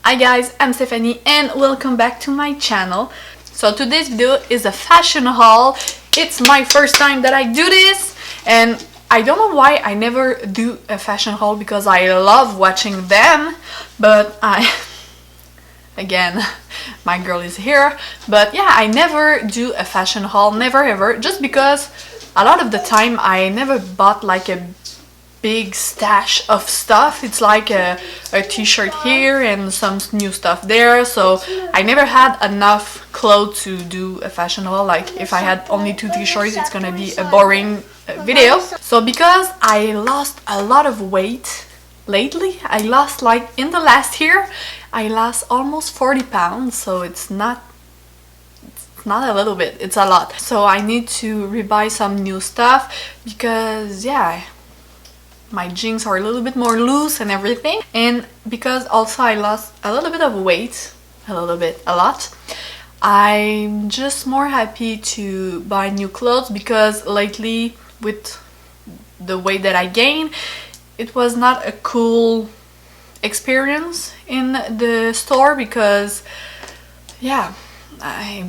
Hi guys, I'm Stephanie and welcome back to my channel. So today's video is a fashion haul. It's my first time that I do this and I don't know why I never do a fashion haul because I love watching them, but again, my girl is here, but yeah, I never do a fashion haul, never ever, just because a lot of the time I never bought like a big stash of stuff. It's like a t-shirt here and some new stuff there, so I never had enough clothes to do a fashion haul. Like if I had only 2 t-shirts, it's gonna be a boring video. So because I lost a lot of weight lately, I lost like in the last year, I lost almost 40 pounds, so it's not a little bit, it's a lot. So I need to rebuy some new stuff because yeah, my jeans are a little bit more loose and everything, and because also I lost a little bit of weight, a lot, I'm just more happy to buy new clothes because lately with the weight that I gained, it was not a cool experience in the store because yeah, I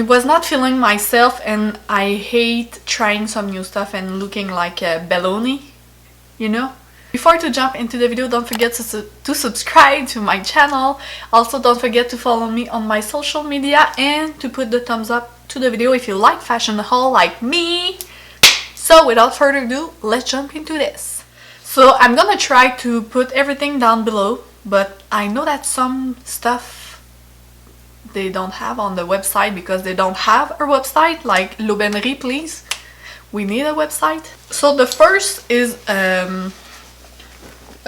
was not feeling myself and I hate trying some new stuff and looking like a baloney, you know? Before to jump into the video, don't forget to subscribe to my channel. Also, don't forget to follow me on my social media and to put the thumbs up to the video if you like fashion haul like me. So without further ado, let's jump into this. So I'm gonna try to put everything down below, but I know that some stuff they don't have on the website because they don't have a website, like L'Aubainerie, please. We need a website. So the first is a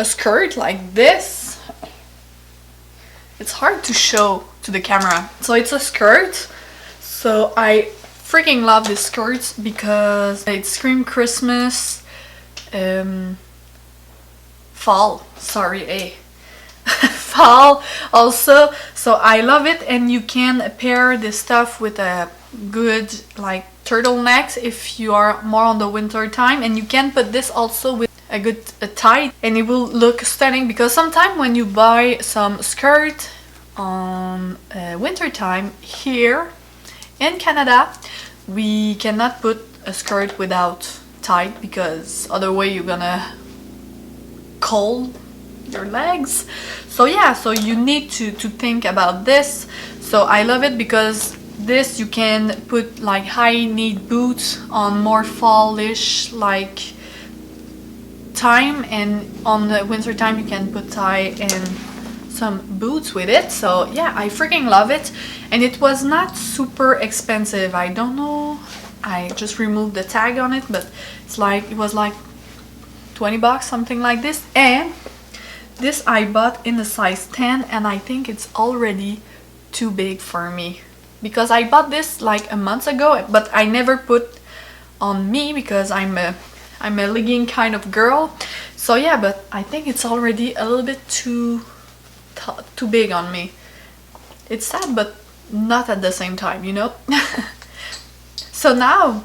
skirt like this. It's hard to show to the camera. So it's a skirt. So I freaking love this skirt because it screams Christmas, fall, sorry, fall also. So I love it, and you can pair this stuff with a good like turtlenecks if you are more on the winter time, and you can put this also with a good tie and it will look stunning, because sometimes when you buy some skirt on winter time here in Canada, we cannot put a skirt without tie because otherwise you're gonna cold your legs. So yeah, so you need to think about this. So I love it because this you can put like high knee boots on more fallish like time, and on the winter time you can put tie and some boots with it. So yeah, I freaking love it, and it was not super expensive. I don't know, I just removed the tag on it, but it's like it was like 20 bucks, something like this. And this I bought in a size 10, and I think it's already too big for me because I bought this like a month ago, but I never put on me because I'm a legging kind of girl. So yeah, but I think it's already a little bit too big on me. It's sad, but not at the same time, you know. So now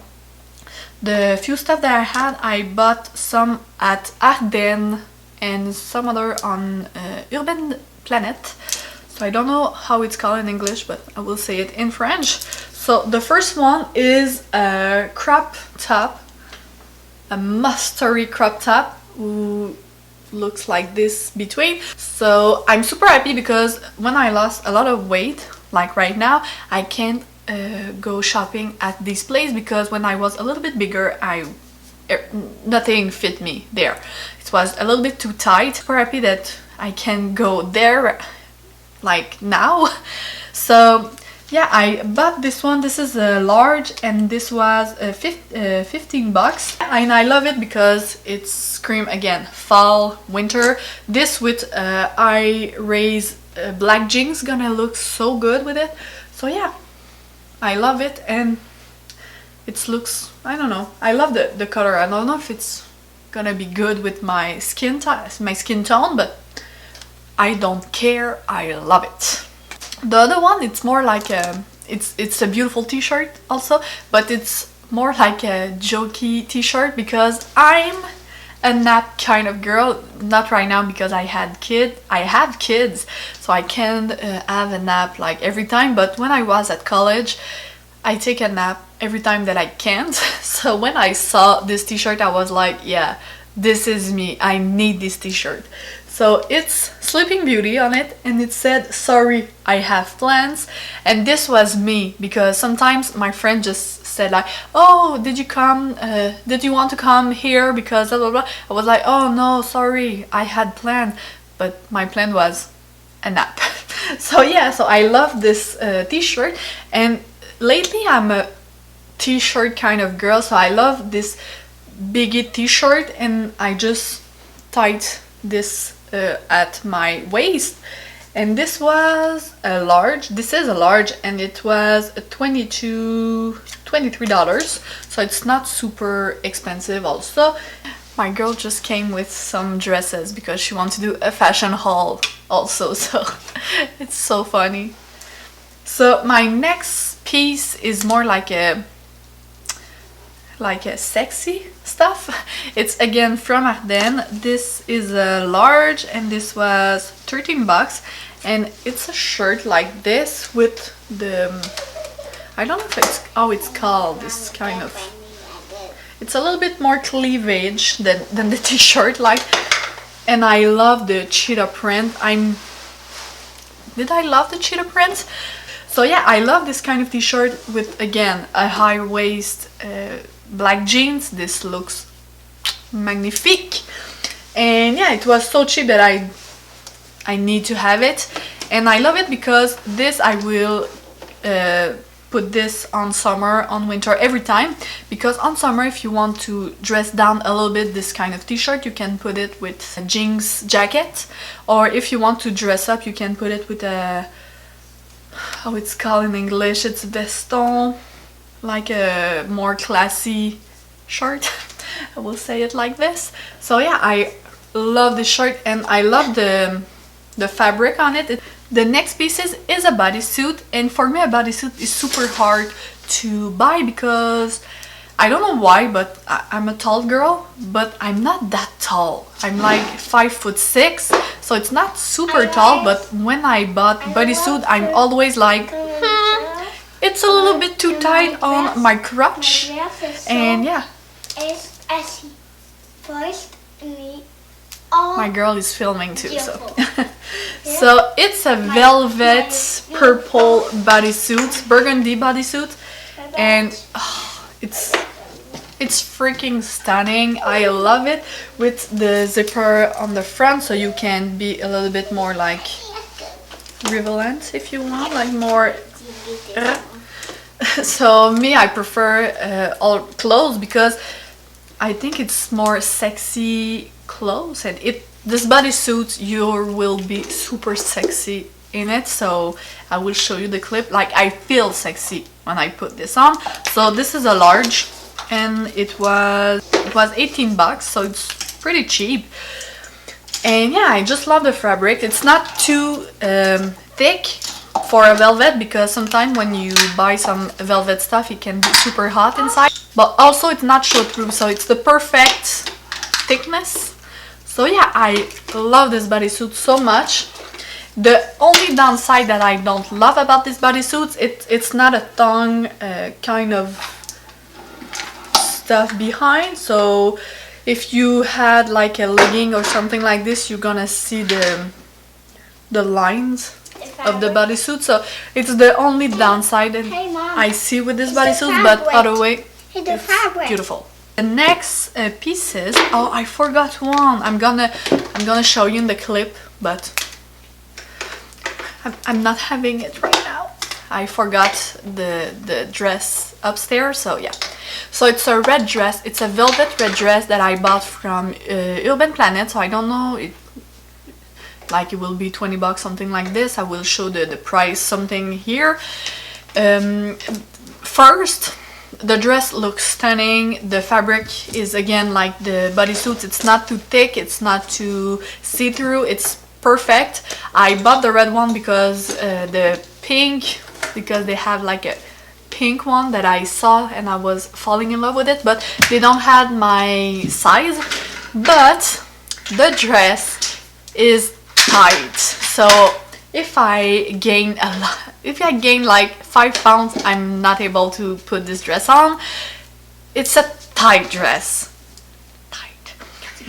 the few stuff that I had, I bought some at Ardene and some other on Urban Planet. So I don't know how it's called in English, but I will say it in French. So the first one is a crop top, a mustardy crop top, who looks like this between. So I'm super happy because when I lost a lot of weight, like right now, I can't go shopping at this place because when I was a little bit bigger, nothing fit me there. It was a little bit too tight. Super happy that I can go there like now. So yeah, I bought this one. This is a large, and this was 15 bucks, and I love it because it's scream again fall winter. This with I raise black jeans gonna look so good with it. So yeah, I love it, and it looks, I don't know, I love the color. I don't know if it's gonna be good with my skin tone, but I don't care, I love it. The other one, it's more like it's a beautiful t-shirt also, but it's more like a jokey t-shirt because I'm a nap kind of girl. Not right now because I have kids, so I can't have a nap like every time. But when I was at college, I take a nap every time that I can't. So when I saw this t-shirt, I was like, yeah, this is me. I need this t-shirt. So it's Sleeping Beauty on it, and it said, sorry, I have plans. And this was me, because sometimes my friend just said like, oh, did you want to come here because blah blah blah. I was like, oh no, sorry, I had planned, but my plan was a nap. So yeah, so I love this t-shirt, and lately I'm a t-shirt kind of girl, so I love this biggie t-shirt, and I just tied this at my waist, and this was a large. This is a large, and it was $23, so it's not super expensive. Also, my girl just came with some dresses because she wants to do a fashion haul also, so it's so funny. So my next piece is more like a sexy stuff. It's again from Ardene. This is a large, and this was 13 bucks, and it's a shirt like this with the, I don't know if it's how it's called, this kind of, it's a little bit more cleavage than the t-shirt, like, and I love the cheetah print. Did I love the cheetah print? So yeah, I love this kind of t-shirt with, again, a high waist, black jeans. This looks magnifique, and yeah, it was so cheap that I need to have it, and I love it because this I will put this on summer, on winter, every time, because on summer, if you want to dress down a little bit this kind of t-shirt, you can put it with a jeans jacket, or if you want to dress up, you can put it with a, how it's called in English, it's veston, like a more classy shirt. I will say it like this. So yeah, I love this shirt, and I love the fabric on it. The next piece is a bodysuit, and for me a bodysuit is super hard to buy because I don't know why, but I'm a tall girl, but I'm not that tall. I'm like 5'6", so it's not super tall, but when I bought bodysuit, I'm always like, it's a little bit too tight on my crotch, and yeah. My girl is filming too, so. So it's a velvet purple bodysuit, burgundy bodysuit, and it's freaking stunning. I love it with the zipper on the front, so you can be a little bit more like relevant if you want, like more. So me, I prefer all clothes because I think it's more sexy clothes, and this bodysuit, you will be super sexy in it. So I will show you the clip. Like, I feel sexy when I put this on. So this is a large, and it was 18 bucks, so it's pretty cheap. And yeah, I just love the fabric. It's not too thick for a velvet, because sometimes when you buy some velvet stuff, it can be super hot inside, but also it's not show-through, so it's the perfect thickness. So yeah, I love this bodysuit so much. The only downside that I don't love about this bodysuit, it's not a thong kind of stuff behind, so if you had like a legging or something like this, you're gonna see the lines of the bodysuit. So it's the only downside that I see with this bodysuit, but other way, it's beautiful. The next pieces, oh, I forgot one. I'm gonna show you in the clip, but I'm not having it right now. I forgot the dress upstairs, so yeah. So it's a red dress. It's a velvet red dress that I bought from Urban Planet. So I don't know, it will be 20 bucks, something like this. I will show the price something here. First, the dress looks stunning. The fabric is again like the bodysuits. It's not too thick, it's not too see-through, it's perfect. I bought the red one because the pink, because they have like a pink one that I saw and I was falling in love with it, but they don't have my size. but the dress is tight. So if I gain a lot, if I gain like 5 pounds, I'm not able to put this dress on. It's a tight dress, tight,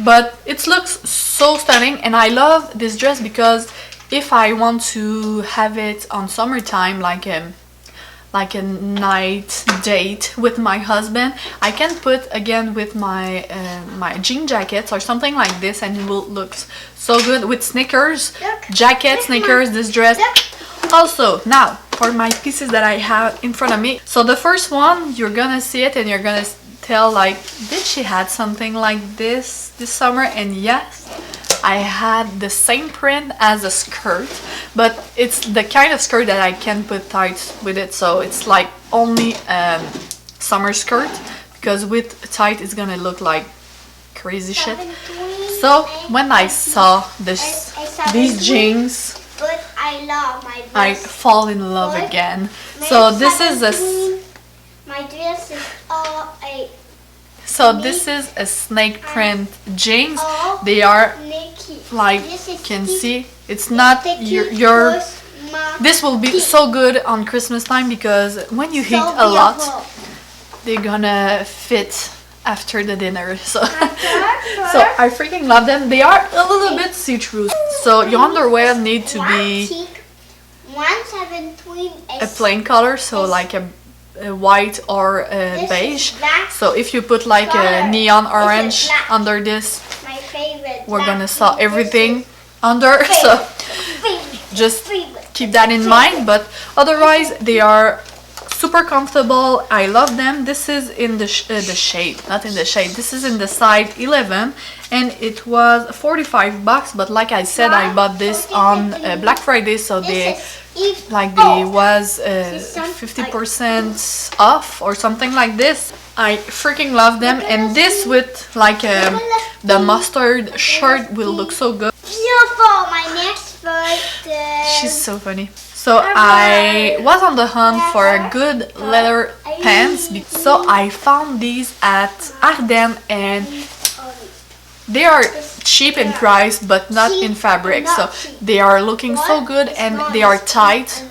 but it looks so stunning, and I love this dress because if I want to have it on summertime, like a night date with my husband, I can put again with my my jean jackets or something like this, and it will look so good with sneakers, jacket, sneakers, this dress. Also, now for my pieces that I have in front of me. So the first one, you're gonna see it and you're gonna tell like, did she had something like this summer? And yes, I had the same print as a skirt, but it's the kind of skirt that I can put tights with it, so it's like only summer skirt, because with tight it's gonna look like crazy shit. So when I saw these jeans, I fall in love again. So this is my dress is all a So this is a snake print jeans. They are like, you can see, it's not your this will be so good on Christmas time, because when you eat a lot, they're gonna fit after the dinner. So so I freaking love them. They are a little bit see-through, so your underwear need to be a plain color, so like a white or a beige. So if you put like a neon orange under this, we're gonna saw everything under, so just keep that in mind. But otherwise they are super comfortable. I love them. This is in the shade, not in the shade, this is in the size 11, and it was 45 bucks, but like I said, I bought this on Black Friday, so they was 50% off or something like this. I freaking love them, and this with like the mustard shirt will look so good. Beautiful, my next birthday. She's so funny. So I was on the hunt for a good leather pants, so I found these at Ardene, and they are cheap in price but not in fabric, so they are looking so good and they are tight,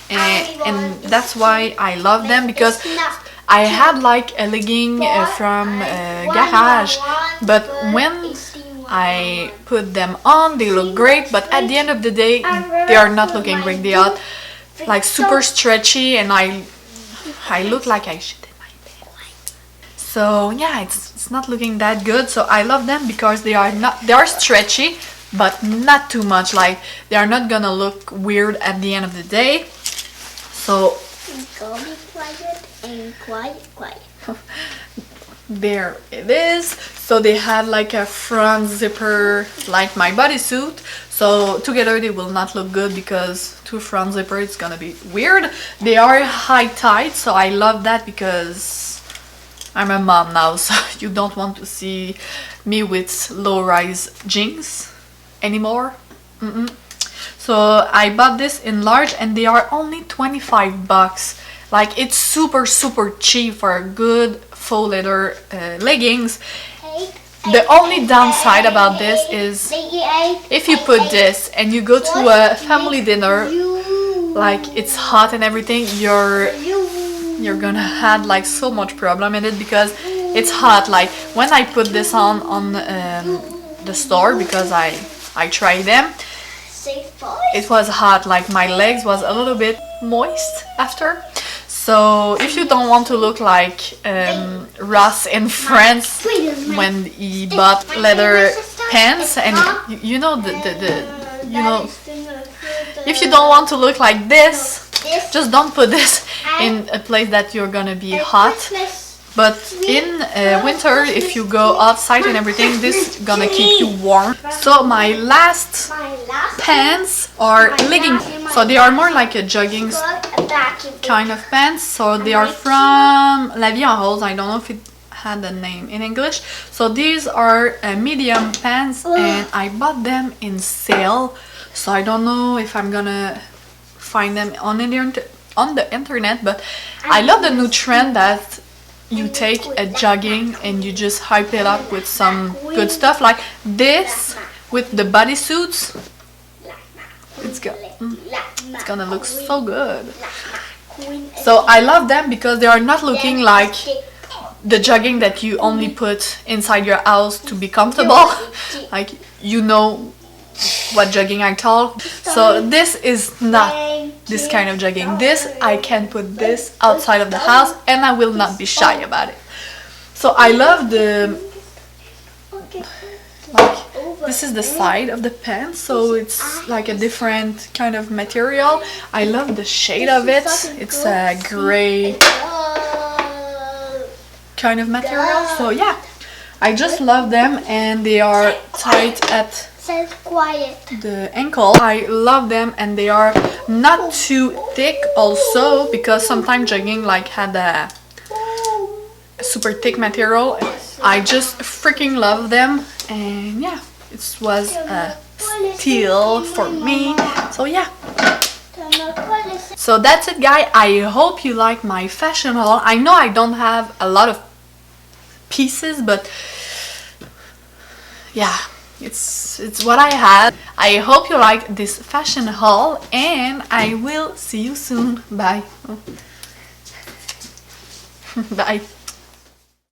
and that's why I love them, because I had like a legging from Garage, but when I put them on they look great, but at the end of the day they are not looking great. They are like super stretchy, and I look like I should. So yeah, it's not looking that good. So I love them because they are stretchy, but not too much. Like, they are not gonna look weird at the end of the day. So go be quiet and quiet. There it is. So they had like a front zipper like my bodysuit. So together they will not look good, because two front zipper it's gonna be weird. They are high tight, so I love that, because I'm a mom now, so you don't want to see me with low-rise jeans anymore. So I bought this in large, and they are only 25 bucks. Like, it's super cheap for a good faux leather leggings. The only downside about this is if you put this and you go to a family dinner, like it's hot and everything, you're gonna have like so much problem in it, because it's hot. Like, when I put this on the store, because I tried them, it was hot. Like, my legs was a little bit moist after. So if you don't want to look like Ross in France when he bought leather pants, and you know if you don't want to look like this, just don't put this in a place that you're gonna be hot. But in winter, if you go outside and everything, this is gonna keep you warm. So my last pants are leggings. So they are more like a jogging kind of pants. So they are from Vie En Rose. I don't know if it had a name in English. So these are medium pants, and I bought them in sale. So I don't know if I'm gonna find them on the internet, but I love the new trend that you take a jogging and you just hype it up with some good stuff like this with the bodysuits. It's gonna look so good. So I love them because they are not looking like the jogging that you only put inside your house to be comfortable. Like, you know what jogging I talk. So this is not this kind of jogging. This, I can put this outside of the house and I will not be shy about it. So I love the, like, this is the side of the pants, so it's like a different kind of material. I love the shade of it. It's a gray kind of material. So yeah, I just love them, and they are tight at the ankle. I love them, and they are not too thick also, because sometimes jogging like had a super thick material. I just freaking love them, and yeah, it was a steal for me. So yeah, so that's it, guys. I hope you like my fashion haul. I know I don't have a lot of pieces, but yeah, it's what I had. I hope you like this fashion haul, and I will see you soon. Bye. Bye.